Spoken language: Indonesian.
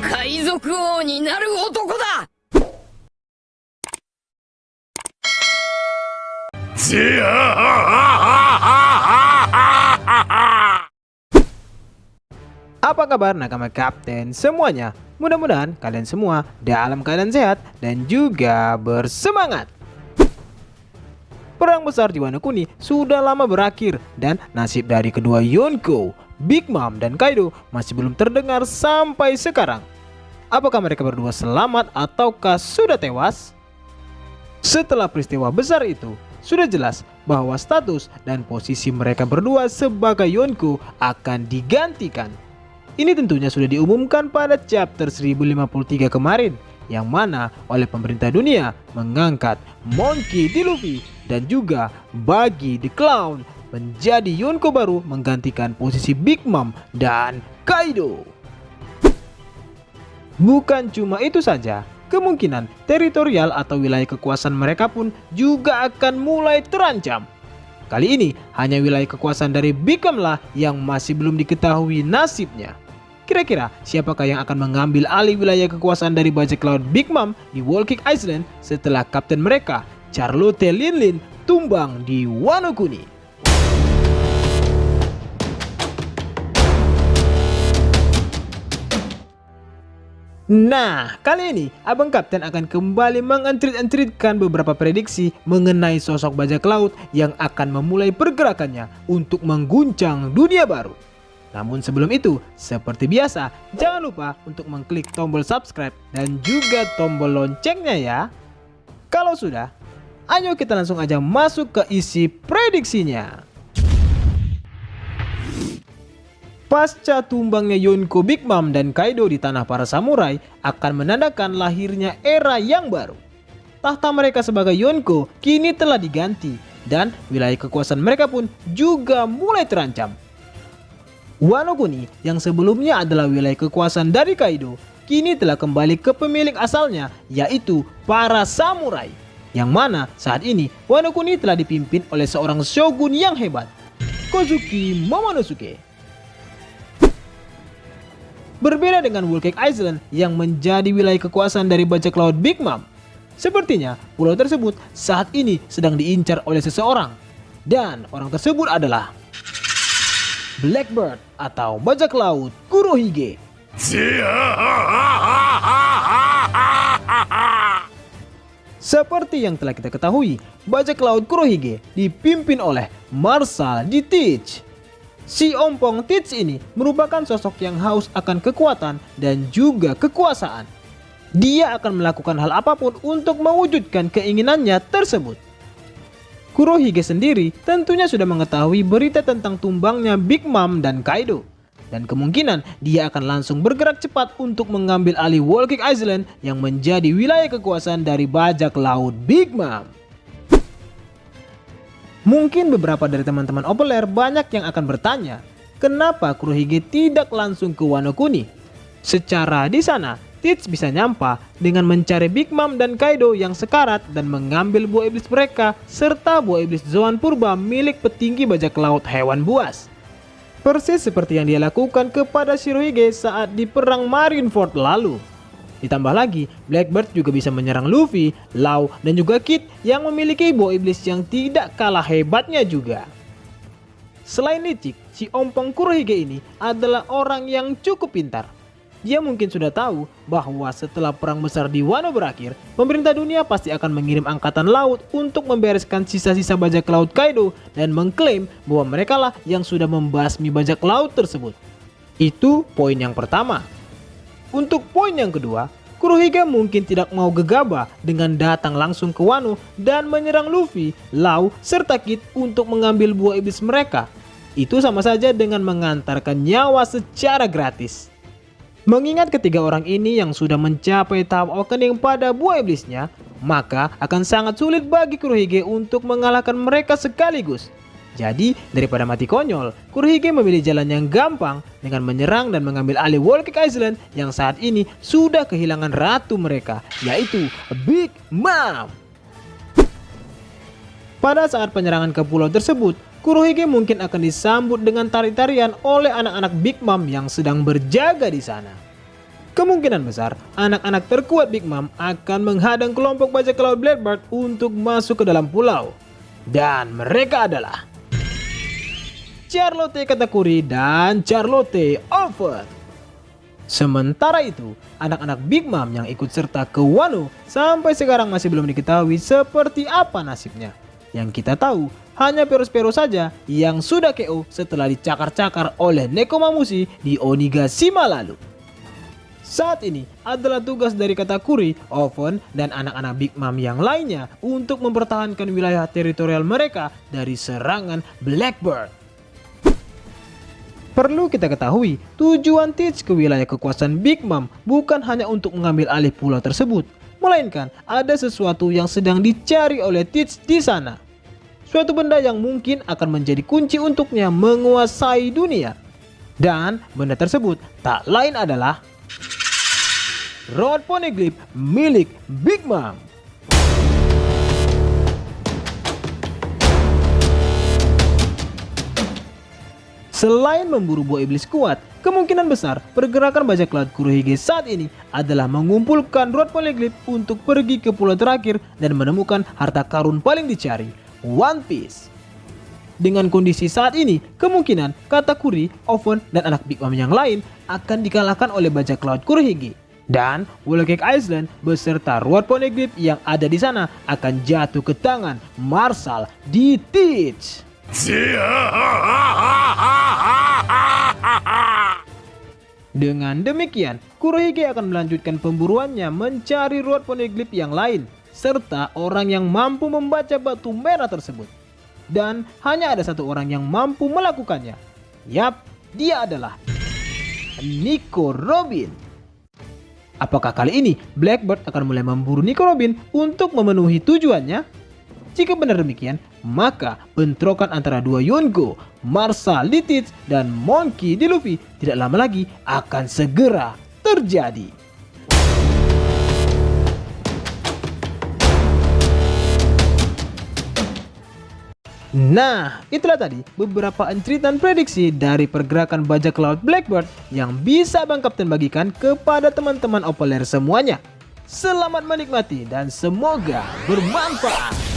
海賊王になる男だ。 Apa kabar nakama kapten semuanya? Mudah-mudahan kalian semua dalam keadaan sehat dan juga bersemangat. Perang besar di Wano Kuni sudah lama berakhir dan nasib dari kedua Yonko, Big Mom dan Kaido masih belum terdengar sampai sekarang. Apakah mereka berdua selamat ataukah sudah tewas? Setelah peristiwa besar itu, sudah jelas bahwa status dan posisi mereka berdua sebagai Yonko akan digantikan. Ini tentunya sudah diumumkan pada chapter 1053 kemarin, yang mana oleh pemerintah dunia mengangkat Monkey D. Luffy dan juga Buggy the Clown menjadi Yonko baru menggantikan posisi Big Mom dan Kaido. Bukan cuma itu saja, kemungkinan teritorial atau wilayah kekuasaan mereka pun juga akan mulai terancam. Kali ini hanya wilayah kekuasaan dari Big Mom lah yang masih belum diketahui nasibnya. Kira-kira siapakah yang akan mengambil alih wilayah kekuasaan dari bajak laut Big Mom di Whole Cake Island setelah kapten mereka, Charlotte Linlin, tumbang di Wano Kuni? Nah, kali ini Abang Kapten akan kembali mengentrit-entritkan beberapa prediksi mengenai sosok bajak laut yang akan memulai pergerakannya untuk mengguncang dunia baru. Namun sebelum itu, seperti biasa, jangan lupa untuk mengklik tombol subscribe dan juga tombol loncengnya ya. Kalau sudah, ayo kita langsung aja masuk ke isi prediksinya. Pasca tumbangnya Yonko, Big Mom dan Kaido di tanah para samurai akan menandakan lahirnya era yang baru. Tahta mereka sebagai Yonko kini telah diganti dan wilayah kekuasaan mereka pun juga mulai terancam. Wano Kuni yang sebelumnya adalah wilayah kekuasaan dari Kaido kini telah kembali ke pemilik asalnya, yaitu para samurai. Yang mana saat ini Wano Kuni telah dipimpin oleh seorang shogun yang hebat, Kozuki Momonosuke. Berbeda dengan Whole Cake Island yang menjadi wilayah kekuasaan dari bajak laut Big Mom, sepertinya pulau tersebut saat ini sedang diincar oleh seseorang. Dan orang tersebut adalah Blackbird atau bajak laut Kurohige. Seperti yang telah kita ketahui, bajak laut Kurohige dipimpin oleh Marshal D. Teach. Si ompong Teach ini merupakan sosok yang haus akan kekuatan dan juga kekuasaan. Dia akan melakukan hal apapun untuk mewujudkan keinginannya tersebut. Kurohige sendiri tentunya sudah mengetahui berita tentang tumbangnya Big Mom dan Kaido. Dan kemungkinan dia akan langsung bergerak cepat untuk mengambil alih Whole Cake Island yang menjadi wilayah kekuasaan dari bajak laut Big Mom. Mungkin beberapa dari teman-teman Opeler banyak yang akan bertanya, kenapa Kurohige tidak langsung ke Wano Kuni? Secara di sana, Teach bisa nyampa dengan mencari Big Mom dan Kaido yang sekarat dan mengambil buah iblis mereka serta buah iblis Zoan Purba milik petinggi bajak laut hewan buas. Persis seperti yang dia lakukan kepada Shirohige saat di perang Marineford lalu. Ditambah lagi, Blackbird juga bisa menyerang Luffy, Law dan juga Kid yang memiliki buah iblis yang tidak kalah hebatnya juga. Selain licik, si ompong Kurohige ini adalah orang yang cukup pintar. Dia mungkin sudah tahu bahwa setelah perang besar di Wano berakhir, pemerintah dunia pasti akan mengirim angkatan laut untuk membereskan sisa-sisa bajak laut Kaido dan mengklaim bahwa mereka lah yang sudah membasmi bajak laut tersebut. Itu poin yang pertama. Untuk poin yang kedua, Kurohige mungkin tidak mau gegabah dengan datang langsung ke Wano dan menyerang Luffy, Law, serta Kid untuk mengambil buah iblis mereka. Itu sama saja dengan mengantarkan nyawa secara gratis. Mengingat ketiga orang ini yang sudah mencapai tahap awakening pada buah iblisnya, maka akan sangat sulit bagi Kurohige untuk mengalahkan mereka sekaligus. Jadi, daripada mati konyol, Kurohige memilih jalan yang gampang dengan menyerang dan mengambil alih Whole Cake Island yang saat ini sudah kehilangan ratu mereka, yaitu Big Mom. Pada saat penyerangan ke pulau tersebut, Kurohige mungkin akan disambut dengan tari-tarian oleh anak-anak Big Mom yang sedang berjaga di sana. Kemungkinan besar, anak-anak terkuat Big Mom akan menghadang kelompok bajak laut Blackbird untuk masuk ke dalam pulau. Dan mereka adalah Charlotte Katakuri dan Charlotte Oven. Sementara itu, anak-anak Big Mom yang ikut serta ke Wano sampai sekarang masih belum diketahui seperti apa nasibnya. Yang kita tahu, hanya Peros-Pero saja yang sudah KO setelah dicakar-cakar oleh Nekomamushi di Onigashima lalu. Saat ini adalah tugas dari Katakuri, Oven, dan anak-anak Big Mom yang lainnya untuk mempertahankan wilayah teritorial mereka dari serangan Blackbird. Perlu kita ketahui, tujuan Teach ke wilayah kekuasaan Big Mom bukan hanya untuk mengambil alih pulau tersebut, melainkan ada sesuatu yang sedang dicari oleh Teach di sana. Suatu benda yang mungkin akan menjadi kunci untuknya menguasai dunia. Dan benda tersebut tak lain adalah Rod Poneglyph milik Big Mom. Selain memburu buah iblis kuat, kemungkinan besar pergerakan bajak laut Kurohige saat ini adalah mengumpulkan Rod Poneglyph untuk pergi ke pulau terakhir dan menemukan harta karun paling dicari, One Piece. Dengan kondisi saat ini, kemungkinan Katakuri, Oven, dan anak Big Mom yang lain akan dikalahkan oleh bajak laut Kurohige. Dan Whole Cake Island beserta Rod Poneglyph yang ada di sana akan jatuh ke tangan Marshal di Teach. Dengan demikian, Kurohige akan melanjutkan pemburuannya mencari Rod Poneglyph yang lain, serta orang yang mampu membaca batu merah tersebut. Dan hanya ada satu orang yang mampu melakukannya. Yap, dia adalah Nico Robin. Apakah kali ini Blackbird akan mulai memburu Nico Robin untuk memenuhi tujuannya? Jika benar demikian, maka bentrokan antara dua Yonko, Marshal di Teach, dan Monkey di Luffy tidak lama lagi akan segera terjadi. Nah, itulah tadi beberapa encritan prediksi dari pergerakan bajak laut Blackbird yang bisa Bang Kapten bagikan kepada teman-teman Opoler semuanya. Selamat menikmati dan semoga bermanfaat.